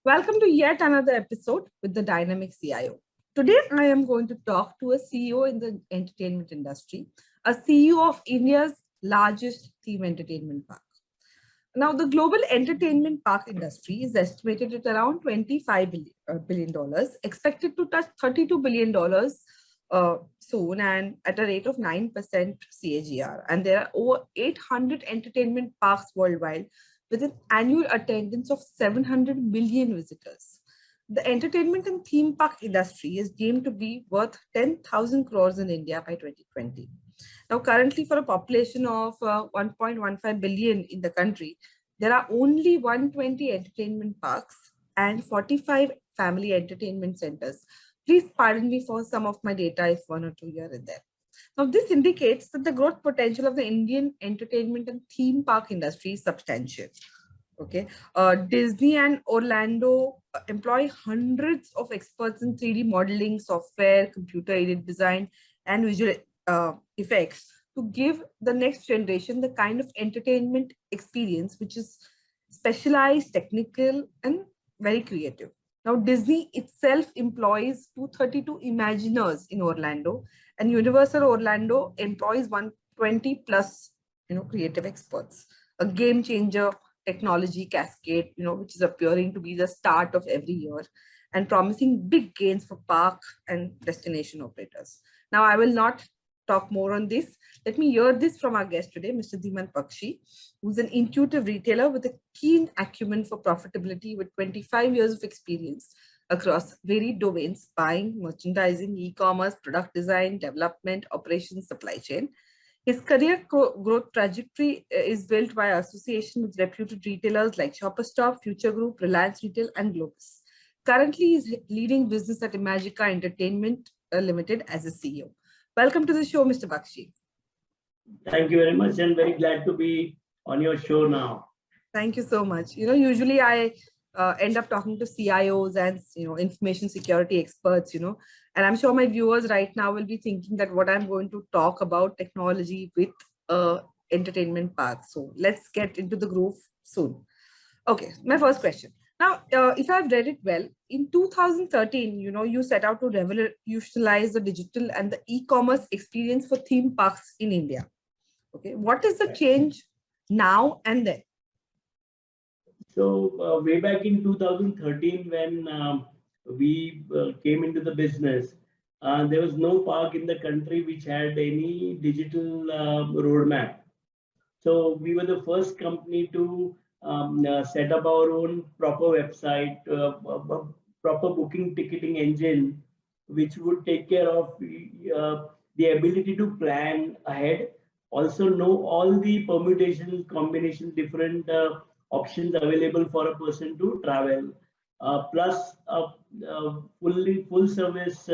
Welcome to yet another episode with the Dynamic CIO. Today, I am going to talk to a CEO in the entertainment industry, a CEO of India's largest theme entertainment park. Now, the global entertainment park industry is estimated at around $25 billion, expected to touch $32 billion soon and at a rate of 9% CAGR. And there are over 800 entertainment parks worldwide with an annual attendance of 700 million visitors. The entertainment and theme park industry is deemed to be worth 10,000 crores in India by 2020. Now, currently, for a population of 1.15 billion in the country, there are only 120 entertainment parks and 45 family entertainment centers. Please pardon me for some of my data if one or two here and there. Now, this indicates that the growth potential of the Indian entertainment and theme park industry is substantial. Okay, Disney and Orlando employ hundreds of experts in 3D modeling, software, computer-aided design, and visual effects to give the next generation the kind of entertainment experience which is specialized, technical, and very creative. Now, Disney itself employs 232 Imaginers in Orlando, and Universal Orlando employs 120 plus, creative experts. A game changer technology cascade, which is appearing to be the start of every year and promising big gains for park and destination operators. Now, I will not talk more on this. Let me hear this from our guest today, Mr. Dhimant Bakshi, who's an intuitive retailer with a keen acumen for profitability with 25 years of experience across varied domains: buying, merchandising, e-commerce, product design, development, operations, supply chain. His career growth trajectory is built by association with reputed retailers like Shoppers Stop, Future Group, Reliance Retail, and Globus. Currently, he is leading business at Imagicaaworld Entertainment Limited as a CEO. Welcome to the show, Mr. Bakshi. Thank you very much, and very glad to be on your show now. Thank you so much. Usually I end up talking to CIOs and information security experts, and I'm sure my viewers right now will be thinking that what I'm going to talk about technology with entertainment park. So let's get into the groove soon. Okay, my first question. Now, if I've read it well, in 2013, you set out to revolutionize the digital and the e-commerce experience for theme parks in India. Okay, what is the change now and then? So way back in 2013, when we came into the business, there was no park in the country which had any digital roadmap. So we were the first company to set up our own proper website, proper booking ticketing engine, which would take care of the ability to plan ahead, also know all the permutations, combinations, different options available for a person to travel, plus a full service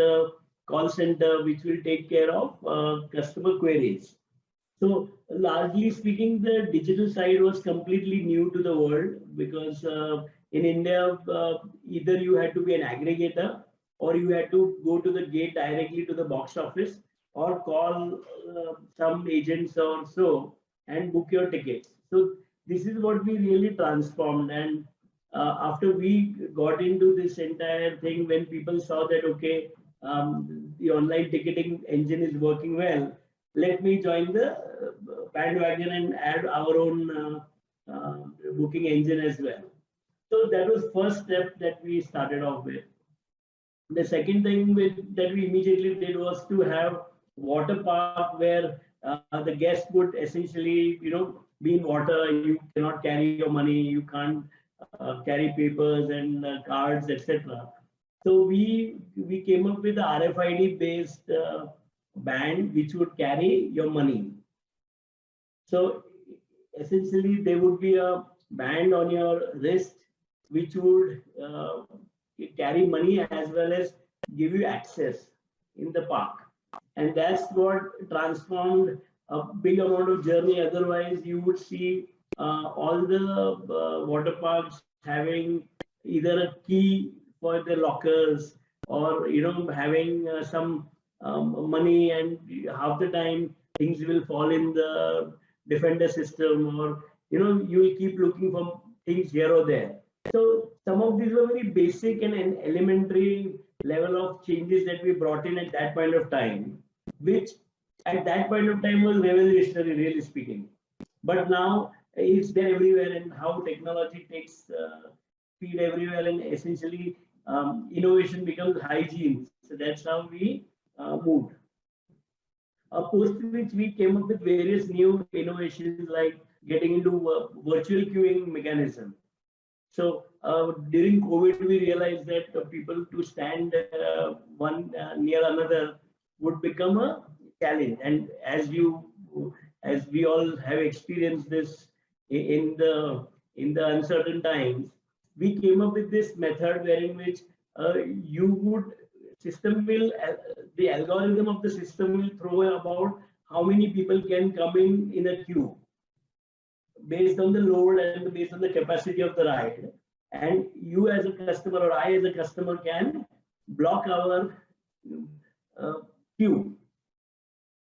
call center which will take care of customer queries. So largely speaking, the digital side was completely new to the world because in India, either you had to be an aggregator or you had to go to the gate directly to the box office or call some agents or so and book your tickets. So this is what we really transformed. And after we got into this entire thing, when people saw that, okay, the online ticketing engine is working well, let me join the bandwagon and add our own booking engine as well. So that was first step that we started off with. The second thing that we immediately did was to have water park where the guest would essentially, be in water. You cannot carry your money, you can't carry papers and cards, etc. So we came up with a RFID based band which would carry your money. So essentially there would be a band on your wrist which would carry money as well as give you access in the park. And that's what transformed a big amount of journey. Otherwise, you would see all the water parks having either a key for the lockers or having some money, and half the time things will fall in the defender system, or you will keep looking for things here or there. So some of these were very basic and an elementary level of changes that we brought in at that point of time, which at that point of time was revolutionary, really speaking. But now it's there everywhere, and how technology takes speed everywhere, and essentially innovation becomes hygiene. So that's how we moved. Post which we came up with various new innovations like getting into virtual queuing mechanism. So during COVID, we realized that people to stand one near another would become a challenge. And as we all have experienced this in the uncertain times, we came up with this method wherein which you would system will the algorithm of the system will throw about how many people can come in a queue based on the load and based on the capacity of the ride. And you as a customer or I as a customer can block our uh, queue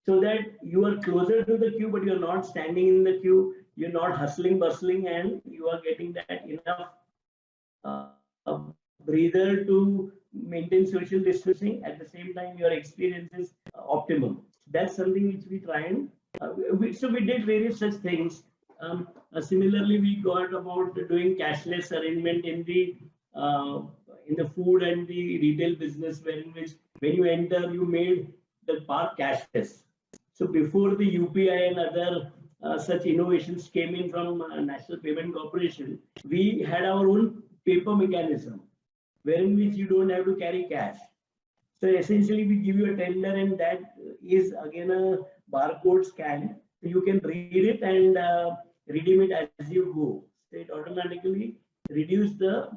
so that you are closer to the queue, but you're not standing in the queue, you're not hustling, bustling, and you are getting that enough breather to maintain social distancing. At the same time, your experience is optimum. That's something which we try and so we did various such things. Similarly, we got about doing cashless arrangement in the food and the retail business, wherein which when you enter, you made the park cashless. So before the UPI and other such innovations came in from National Payment Corporation, we had our own paper mechanism, wherein which you don't have to carry cash. So essentially, we give you a tender, and that is again a barcode scan. So you can read it and redeem it as you go. So it automatically reduces the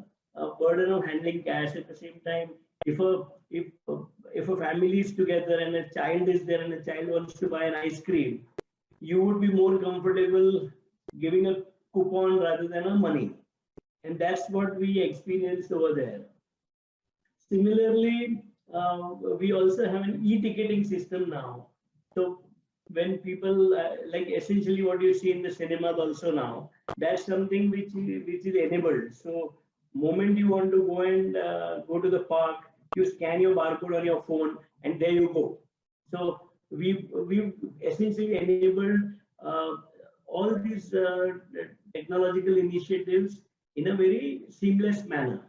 burden of handling cash. At the same time, if a family is together and a child is there and a child wants to buy an ice cream, you would be more comfortable giving a coupon rather than a money, and that's what we experienced over there. Similarly, we also have an e-ticketing system now. So when people like essentially what you see in the cinemas also now, that's something which is enabled. So moment you want to go and go to the park, you scan your barcode on your phone, and there you go. So we essentially enabled all these technological initiatives in a very seamless manner.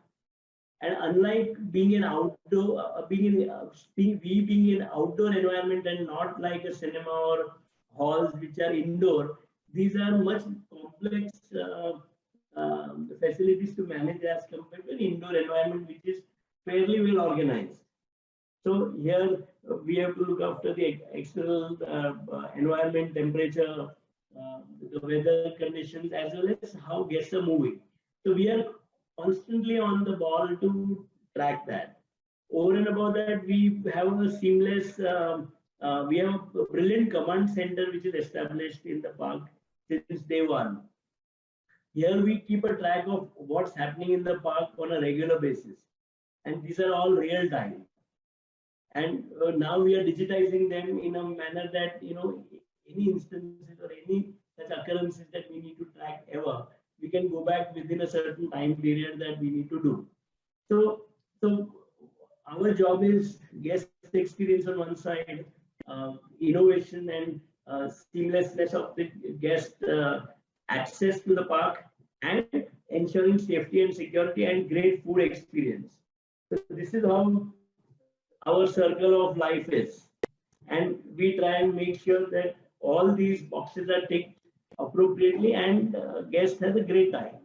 And unlike being an outdoor, being in outdoor environment and not like a cinema or halls which are indoor, these are much complex facilities to manage as compared to an indoor environment which is fairly well organized. So here we have to look after the external environment, temperature, the weather conditions, as well as how guests are moving. So we are constantly on the ball to track that. Over and above that, we have a seamless, we have a brilliant command center which is established in the park since day one. Here we keep a track of what's happening in the park on a regular basis, and these are all real time. And now we are digitizing them in a manner that any instances or any such occurrences that we need to track ever, we can go back within a certain time period that we need to do. So our job is guest experience on one side, innovation and seamlessness of the guest access to the park, and ensuring safety and security and great food experience. So this is how our circle of life is, and we try and make sure that all these boxes are ticked appropriately and guest has a great time.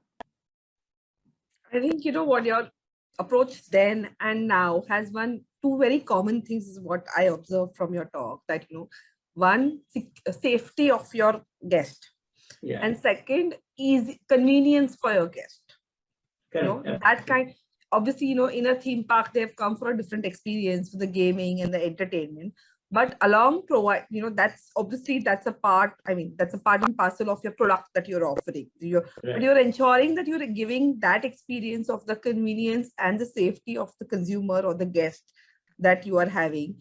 I think what your approach then and now has two very common things is what I observed from your talk, that one, safety of your guest, and second is convenience for your guest. That kind. Obviously, in a theme park, they've come for a different experience for the gaming and the entertainment. But along provide, that's a part. I mean, that's a part and parcel of your product that you're offering. But you're ensuring that you're giving that experience of the convenience and the safety of the consumer or the guest that you are having,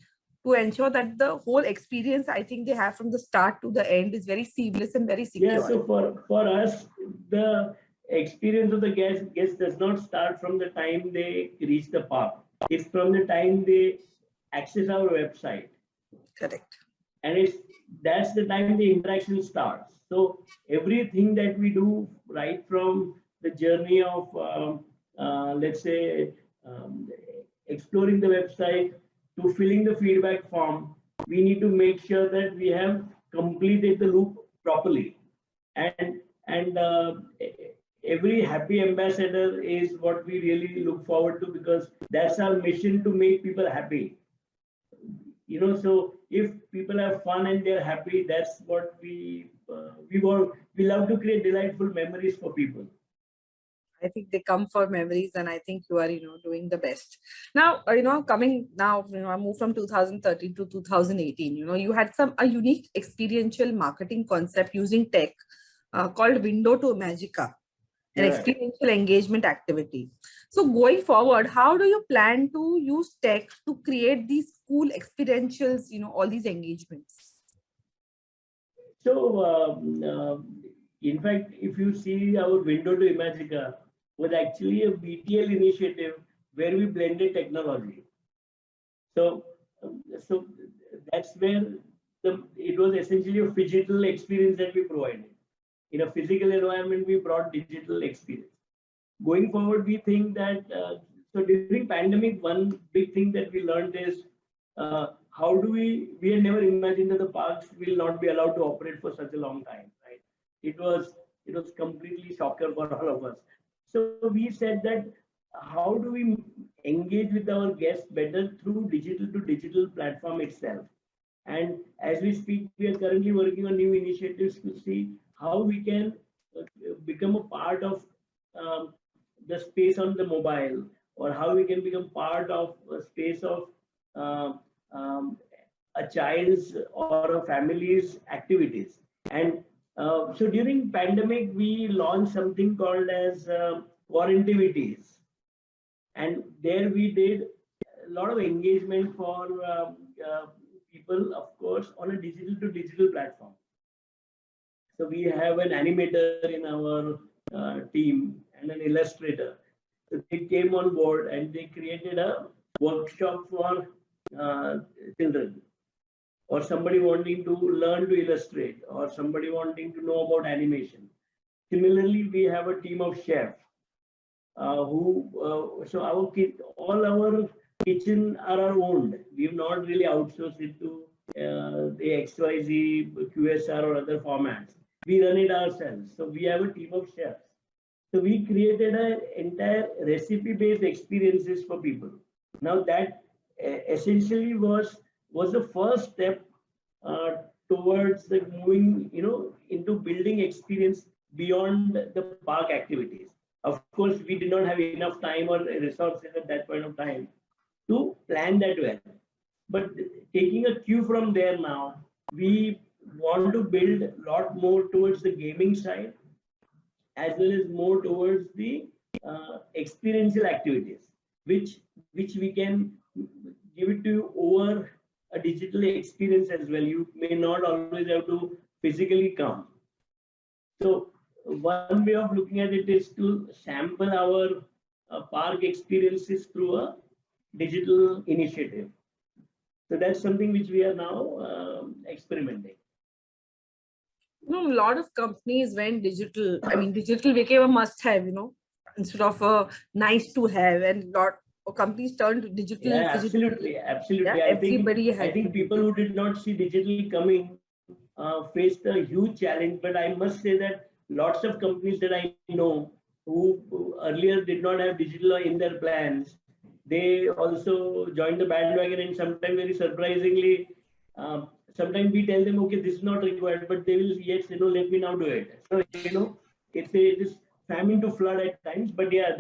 to ensure that the whole experience, I think, they have from the start to the end is very seamless and very secure. Yeah. So for us, the experience of the guest does not start from the time they reach the park. It's from the time they access our website. Correct. And that's the time the interaction starts. So everything that we do, right from the journey of let's say exploring the website to filling the feedback form, we need to make sure that we have completed the loop properly. And every happy ambassador is what we really look forward to, because that's our mission, to make people happy. So if people have fun and they're happy, that's what we want. We love to create delightful memories for people. I think they come for memories, and I think you are, doing the best. Now, coming now, I moved from 2013 to 2018. You had a unique experiential marketing concept using tech called Window to Magica, an experiential engagement activity. So going forward, how do you plan to use tech to create these cool experientials, all these engagements? So, in fact, if you see, our Window to Imagica was actually a BTL initiative where we blended technology. So that's where it was essentially a phygital experience that we provided. In a physical environment, we brought digital experience. Going forward, we think that so during pandemic, one big thing that we learned is how do we had never imagined that the parks will not be allowed to operate for such a long time, right? It was completely shocker for all of us. So we said that how do we engage with our guests better through digital to digital platform itself? And as we speak, we are currently working on new initiatives to see how we can become a part of the space on the mobile, or how we can become part of a space of a child's or a family's activities. And so during pandemic, we launched something called as quarantinities, and there we did a lot of engagement for people, of course, on a digital to digital platform. So we have an animator in our team and an illustrator. So they came on board and they created a workshop for children, or somebody wanting to learn to illustrate, or somebody wanting to know about animation. Similarly, we have a team of chefs so all our kitchen are our own. We've not really outsourced it to the XYZ, QSR or other formats. We run it ourselves. So we have a team of chefs. So we created an entire recipe-based experiences for people. Now that essentially was the first step towards the moving, into building experience beyond the park activities. Of course, we did not have enough time or resources at that point of time to plan that well. But taking a cue from there now, we want to build a lot more towards the gaming side, as well as more towards the experiential activities, which we can give it to you over a digital experience as well. You may not always have to physically come. So one way of looking at it is to sample our park experiences through a digital initiative. So that's something which we are now experimenting. A lot of companies went digital. I mean, digital became a must-have, instead of a nice to have, and lot of companies turned to digital. Yeah, absolutely. Yeah, I think people who did not see digital coming faced a huge challenge. But I must say that lots of companies that I know who earlier did not have digital in their plans, they also joined the bandwagon, and sometimes very surprisingly, sometimes we tell them, okay, this is not required, but they will, yes, let me now do it. So, it is famine to flood at times, but yeah,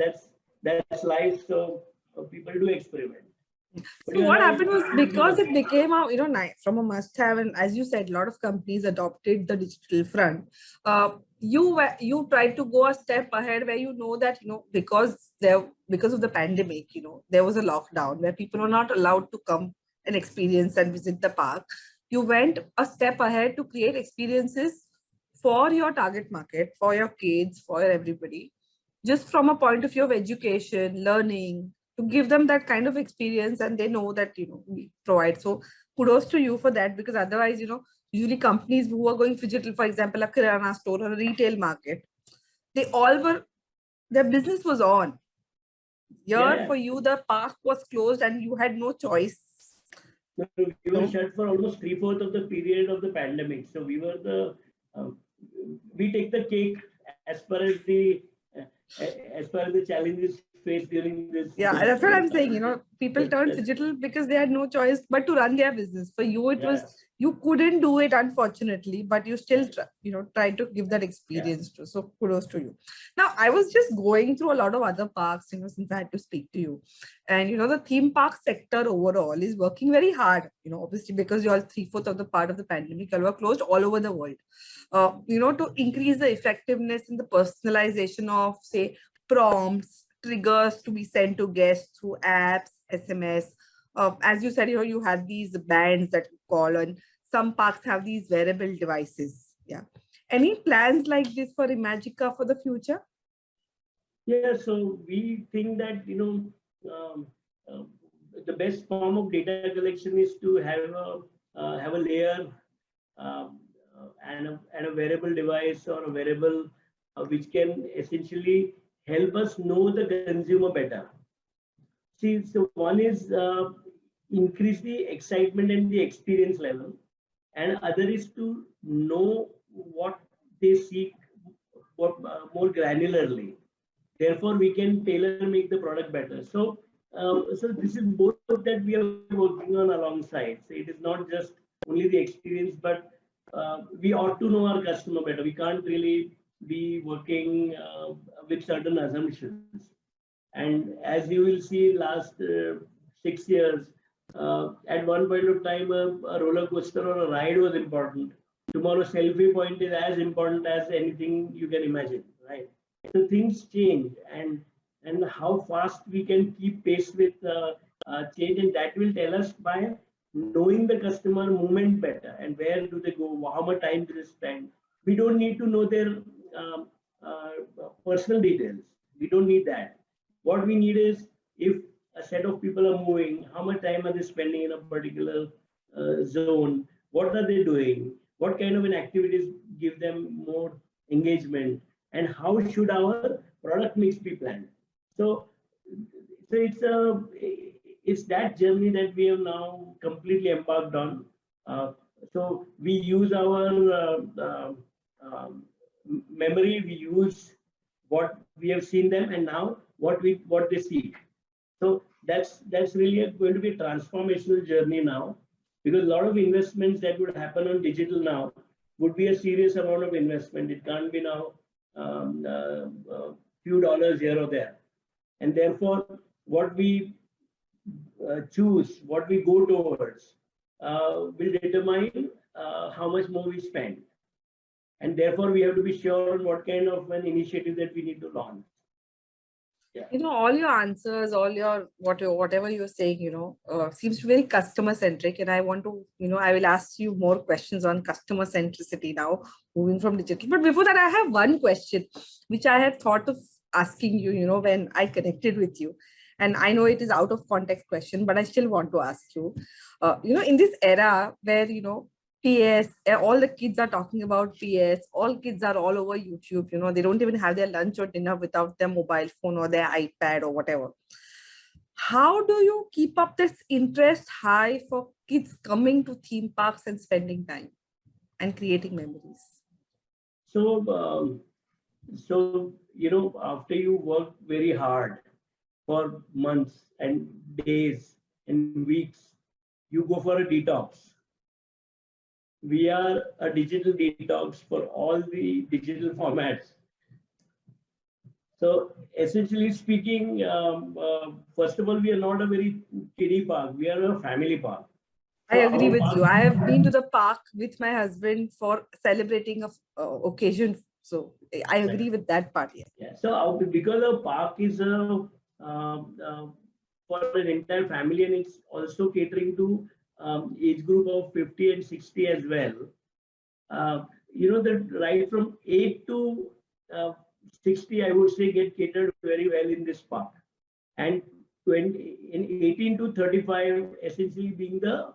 that's life. So people do experiment. So what happened was, because it became from a must-have, and as you said, a lot of companies adopted the digital front. You tried to go a step ahead, where that because of the pandemic, there was a lockdown where people were not allowed to come and experience and visit the park. You went a step ahead to create experiences for your target market, for your kids, for everybody. just from a point of view of education, learning, to give them that kind of experience, and they know that, we provide. So kudos to you for that, because otherwise, usually companies who are going digital, for example, a kirana store or a retail market, they all were, their business was on. Here Yeah. for you, the park was closed and you had no choice. No, we were shut for almost 3/4 of the period of the pandemic. So we were uh, we take the cake as far as the challenges faced during Yeah, this that's what I'm saying. People turned that, digital because they had no choice but to run their business. For you, it was, yeah, you couldn't do it, unfortunately, but you still, yeah, try to give that yeah. experience to. So kudos to you. Now, I was just going through a lot of other parks, since I had to speak to you, and the theme park sector overall is working very hard. Obviously because you all 3/4 of the part of the pandemic, you all were closed all over the world. To increase the effectiveness in the personalization of, say, prompts, triggers to be sent to guests through apps, SMS. As you said, you had these bands that you call, and some parks have these wearable devices. Yeah. Any plans like this for Imagica for the future? Yeah, so we think that um, uh, the best form of data collection is to have a layer, and a wearable device or a wearable which can essentially help us know the consumer better. See, so one is increase the excitement and the experience level, and other is to know what they seek, what more granularly. Therefore, we can tailor make the product better. So this is both that we are working on alongside. So it is not just only the experience, but we ought to know our customer better. We can't really be working with certain assumptions. And as you will see, last 6 years, at one point of time, a roller coaster or a ride was important. Tomorrow, selfie point is as important as anything you can imagine, right? So things change, and how fast we can keep pace with change, and that will tell us by knowing the customer movement better and where do they go, how much time do they spend. We don't need to know their um, personal details. We don't need that. What we need is, if a set of people are moving, how much time are they spending in a particular zone? What are they doing? What kind of an activities give them more engagement? And how should our product mix be planned? So, so it's that journey that we have now completely embarked on. Uh, so we use our memory, we use what we have seen them, and now what they seek. So that's really going to be a transformational journey now, because a lot of investments that would happen on digital now would be a serious amount of investment. It can't be now few dollars here or there, and therefore what we choose, what we go towards, will determine how much more we spend, and therefore we have to be sure on what kind of an initiative that we need to launch. Yeah. All your answers, all your whatever you're saying, seems very customer centric. And I want to, I will ask you more questions on customer centricity now, moving from digital. But before that, I have one question which I had thought of asking you, when I connected with you. And I know it is out of context question, but I still want to ask you, in this era where, PS, all the kids are talking about PS, all kids are all over YouTube, they don't even have their lunch or dinner without their mobile phone or their iPad or whatever. How do you keep up this interest high for kids coming to theme parks and spending time and creating memories? So, after you work very hard for months and days and weeks, you go for a detox. We are a digital detox for all the digital formats. So essentially speaking, first of all, we are not a very kiddie park. We are a family park. I So agree our with park, you. I have been to the park with my husband for celebrating a occasion. So I agree with that part. Yeah. yeah. So because our park is for an entire family, and it's also catering to age group of 50 and 60 as well. That right from 8 to 60, I would say, get catered very well in this park. And 20, in 18 to 35, essentially being the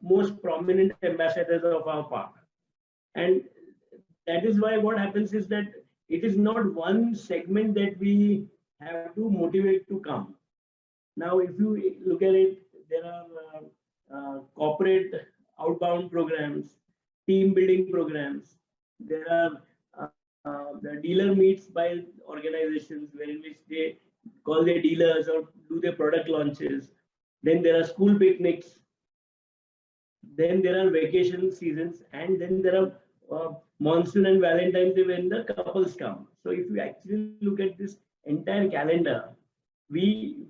most prominent ambassadors of our park. And that is why what happens is that it is not one segment that we have to motivate to come. Now, if you look at it, there are corporate outbound programs, team building programs. There are the dealer meets by organizations where in which they call their dealers or do their product launches. Then there are school picnics. Then there are vacation seasons, and then there are monsoon and Valentine's Day when the couples come. So if you actually look at this entire calendar, we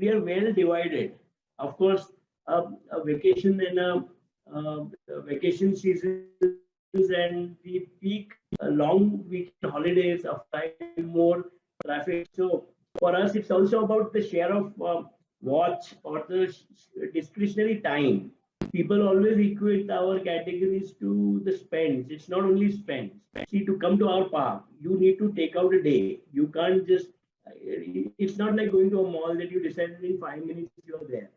are well divided. Of course, a vacation and a vacation seasons and the peak long weekend holidays of time more traffic. So for us, it's also about the share of watch or the discretionary time. People always equate our categories to the spends. It's not only spends. See, to come to our park, you need to take out a day. You can't just, it's not like going to a mall that you decide in 5 minutes you're there.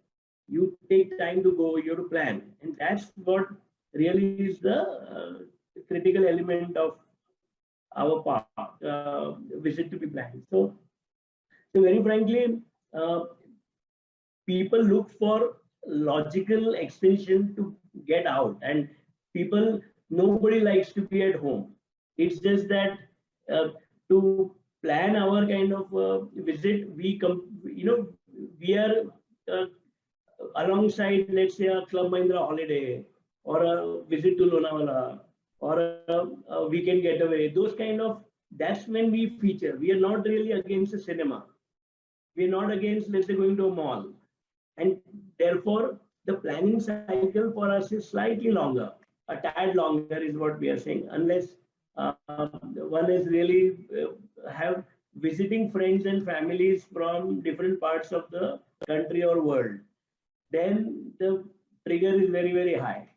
You take time to go, you have to plan. And that's what really is the critical element of our park visit to be planned. So very frankly, people look for logical extension to get out, and people, nobody likes to be at home. It's just that to plan our kind of visit, we are alongside, let's say, a Club Mahindra holiday or a visit to Lonavala or a weekend getaway. Those kind of, that's when we feature. We are not really against the cinema. We are not against, let's say, going to a mall. And therefore, the planning cycle for us is slightly longer. A tad longer is what we are saying, unless one is really have visiting friends and families from different parts of the country or world. Then the trigger is very, very high.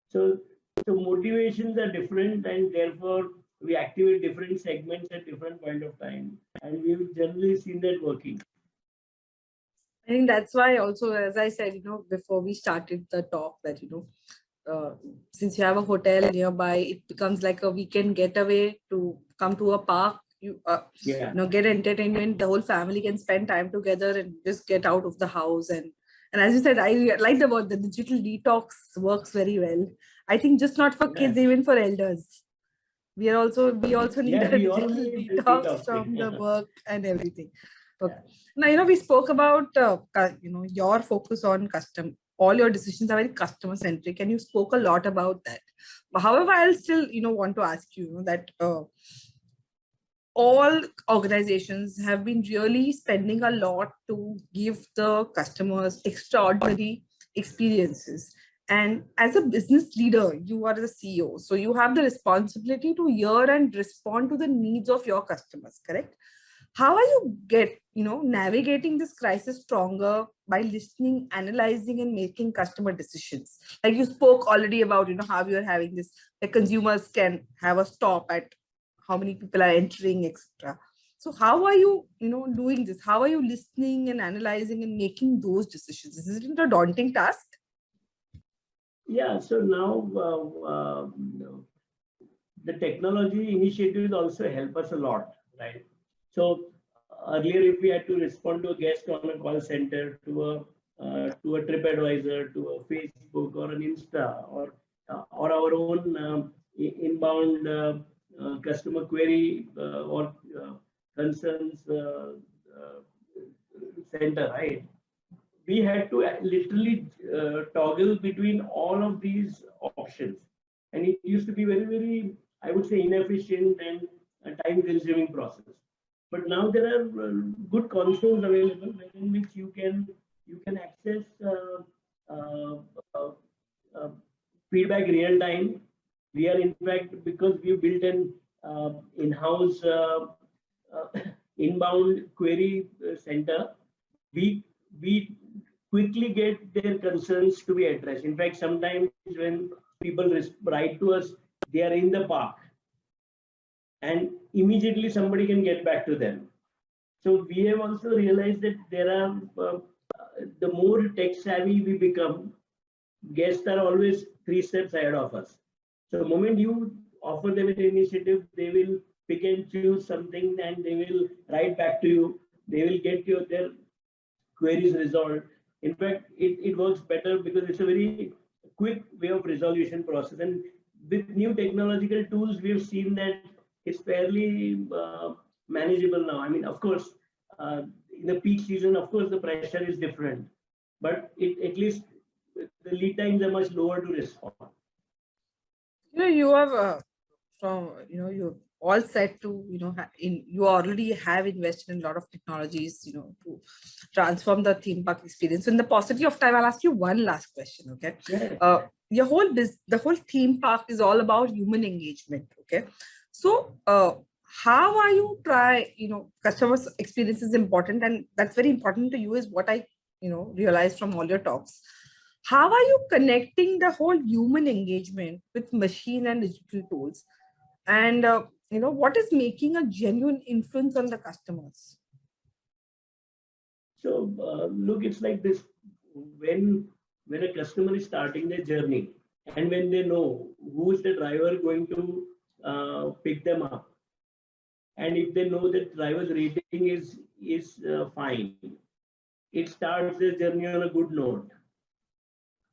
So motivations are different, and therefore we activate different segments at different point of time. And we've generally seen that working. I think that's why also, as I said, before we started the talk, that, since you have a hotel nearby, it becomes like a weekend getaway to come to a park. You get entertainment. The whole family can spend time together and just get out of the house. And as you said, I like the word, the digital detox works very well. I think just not for kids, even for elders. We also need a digital detox from the work and everything. Okay. Now, we spoke about, your focus on all your decisions are very customer centric, and you spoke a lot about that. But however, I'll still, want to ask you that all organizations have been really spending a lot to give the customers extraordinary experiences. And as a business leader, you are the CEO. So you have the responsibility to hear and respond to the needs of your customers, correct? How are you navigating this crisis stronger by listening, analyzing, and making customer decisions? Like you spoke already about, how you're having this, the consumers can have a stop at how many people are entering, etc. So how are you, doing this? How are you listening and analyzing and making those decisions? Is it a daunting task? Yeah, so now the technology initiatives also help us a lot, right? So earlier, if we had to respond to a guest on a call center, to a TripAdvisor, to a Facebook or an Insta, or our own inbound customer query or concerns center, right? We had to literally toggle between all of these options, and it used to be very, very, I would say, inefficient and a time-consuming process. But now there are good consoles available in which you can access feedback real time. We are, in fact, because we built an in-house inbound query center, we quickly get their concerns to be addressed. In fact, sometimes when people write to us, they are in the park. and immediately somebody can get back to them. So we have also realized that there are the more tech savvy we become, guests are always 3 steps ahead of us. So the moment you offer them an initiative, they will pick and choose something and they will write back to you. They will get their queries resolved. In fact, it works better because it's a very quick way of resolution process. And with new technological tools, we have seen that it's fairly manageable now. I mean, of course, in the peak season, of course, the pressure is different, but at least the lead times are much lower to respond. You have from you all said to you already have invested in a lot of technologies to transform the theme park experience. So in the paucity of time, I'll ask you one last question. Okay. Yeah. The whole theme park is all about human engagement. Okay. So how are you customer experience is important, and that's very important to you, is what I realized from all your talks. How are you connecting the whole human engagement with machine and digital tools? And what is making a genuine influence on the customers? So look, it's like this: when a customer is starting their journey, and when they know who's the driver going to pick them up, and if they know that driver's rating is fine, it starts their journey on a good note.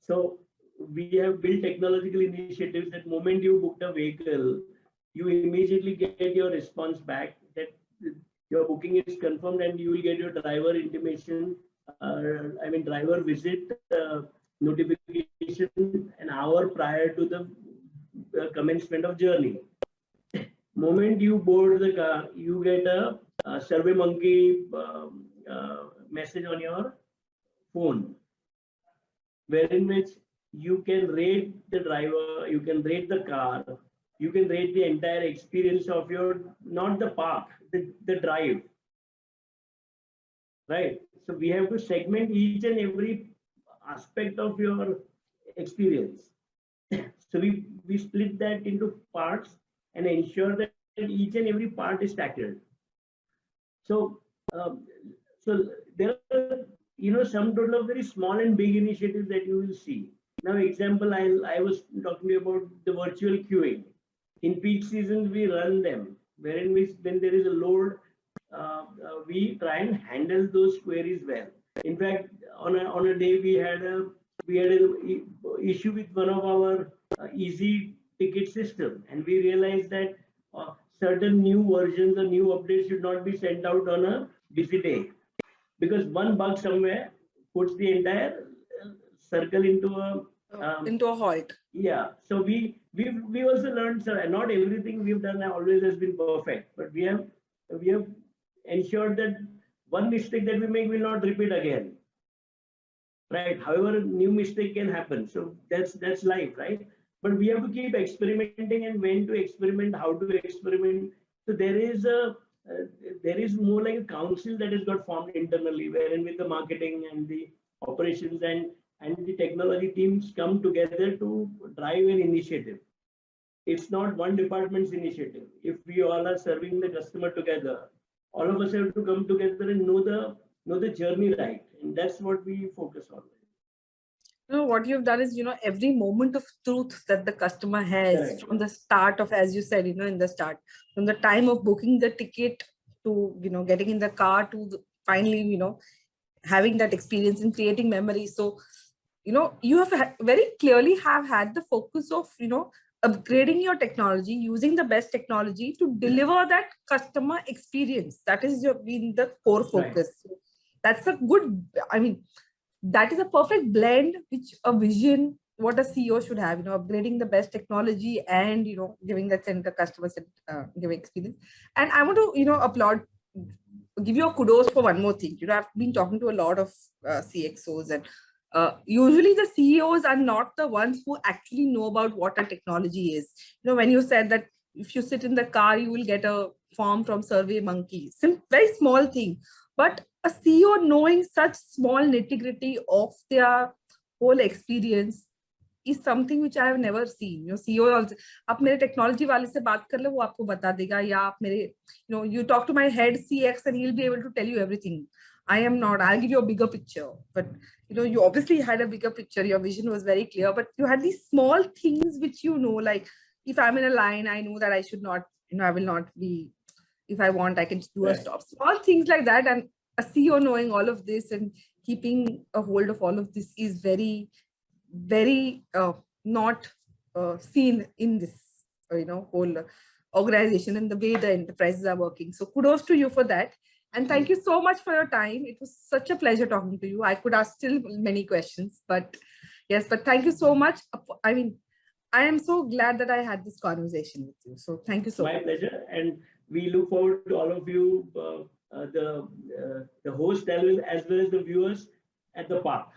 So we have built technological initiatives that moment you booked a vehicle, you immediately get your response back that your booking is confirmed, and you will get your driver intimation, driver visit notification an hour prior to the commencement of journey. Moment you board the car, you get a survey monkey message on your phone, wherein which you can rate the driver, you can rate the car, you can rate the entire experience of not the park, the drive. Right? So we have to segment each and every aspect of your experience. So we split that into parts and ensure that each and every part is tackled. So there are some total of very small and big initiatives that you will see. Now, example, I was talking about the virtual queuing. In peak seasons, we run them, wherein when there is a load, we try and handle those queries well. In fact, on a day we had a issue with one of our easy ticket system, and we realized that certain new versions or new updates should not be sent out on a busy day, because one bug somewhere puts the entire circle into a halt. Yeah. So we also learned, sir, not everything we've done always has been perfect, but we have ensured that one mistake that we make will not repeat again. Right. However, new mistake can happen. So that's life, right? But we have to keep experimenting, and when to experiment, how to experiment. So there is more like a council that has got formed internally, wherein with the marketing and the operations and the technology teams come together to drive an initiative. It's not one department's initiative. If we all are serving the customer together, all of us have to come together and know the journey right, and that's what we focus on. What you've done is, every moment of truth that the customer has. Correct. From the start of, as you said, in the start, from the time of booking the ticket to, getting in the car to finally, having that experience and creating memories. So, you have very clearly have had the focus of, upgrading your technology, using the best technology to deliver that customer experience. That is been the core focus. Right. That's a good, that is a perfect blend, which a vision, what a CEO should have, upgrading the best technology and, giving that center customer giving experience. And I want to, give you a kudos for one more thing. I've been talking to a lot of CXOs, and usually the CEOs are not the ones who actually know about what a technology is. When you said that if you sit in the car, you will get a form from Survey Monkey, very small thing. But a CEO knowing such small nitty-gritty of their whole experience is something which I have never seen. CEO also, आप मेरे technology वाले से बात कर लो, वो आपको बता देगा, या आप मेरे, you talk to my head CX and he'll be able to tell you everything. I am not. I'll give you a bigger picture. But you obviously had a bigger picture. Your vision was very clear. But you had these small things which like if I'm in a line, I know that I should not. I will not be. If I want, I can do a stop. Small things like that, and a CEO knowing all of this and keeping a hold of all of this is very, very not seen in this whole organization and the way the enterprises are working. So kudos to you for that. And thank you so much for your time. It was such a pleasure talking to you. I could ask still many questions, but yes, but thank you so much. I mean, I am so glad that I had this conversation with you. So thank you so much. My pleasure. And we look forward to all of you, the host as well as the viewers at the park.